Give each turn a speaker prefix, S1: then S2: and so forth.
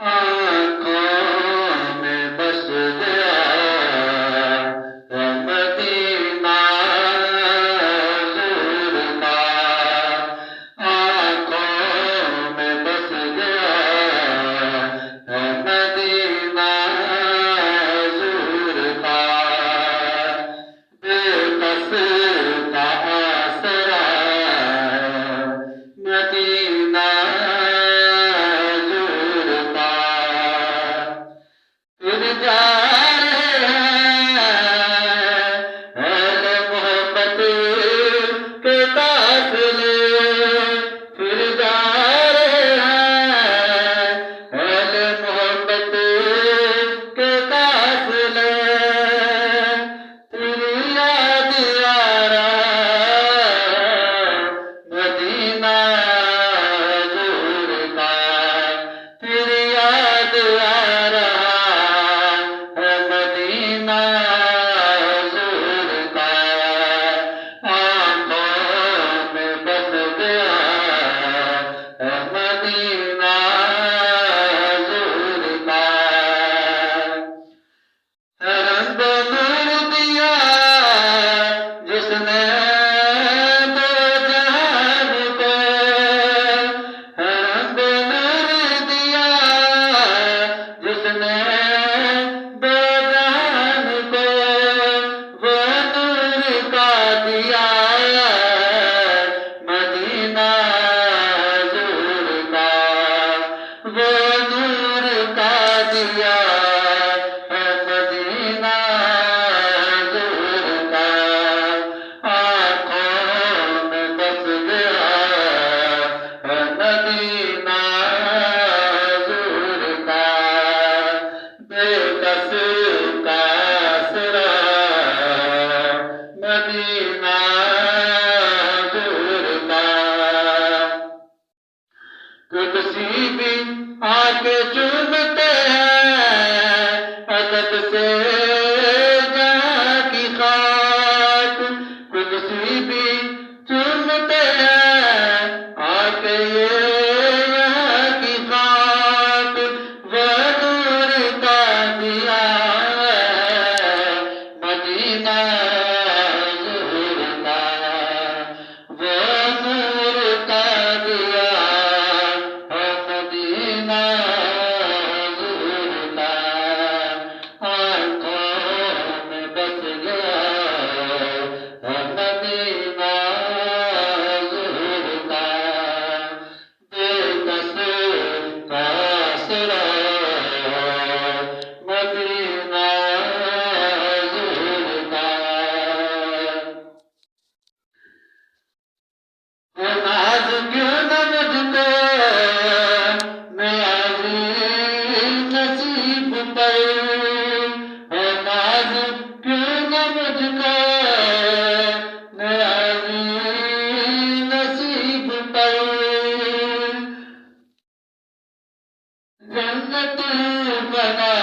S1: आँखों में बस गया है मदीना हुज़ूर का। आँखों में बस गया है मदीना हुज़ूर का। बेकस का आसरा है मदीना हुज़ूर का। फिर जा रहे हैं अहले मोहब्बत के काफ़िले। फिर जा रहे हैं अहले मोहब्बत के काफ़िले। तेरी याद आ रहा है मदीना हुज़ूर का। तेरी याद आ रहा है मदीना हुज़ूर का। आँखों में बस गया है मदीना हुज़ूर का। रंग नूर दिया जिसने दो जहान को। रंग नूर दिया जिसने दो जहान को। वो नूर का दिया मदीना हुज़ूर का। वो नूर का दिया है मदीना हुज़ूर का। आँखों में बस गया है मदीना हुज़ूर का। बेकस का आसरा है मदीना हुज़ूर का। कुदसी भी आके चूमते हैं अदब से जहाँ की खाक। कुदसी भी चूमते हैं आके ये यहाँ की खाक। वह नूर का दिया है मदीना हुज़ूर का। वह नूर का दिया है मदीना हुज़ूर का। आँखों में बस गया है मदीना हुज़ूर का। बेकस का आसरा है मदीना हुज़ूर का। नाज क्यों न मुझको नियाज़ी नसीब पर। नाज क्यों न मुझको नियाज़ी नसीब पर। जन्नत बना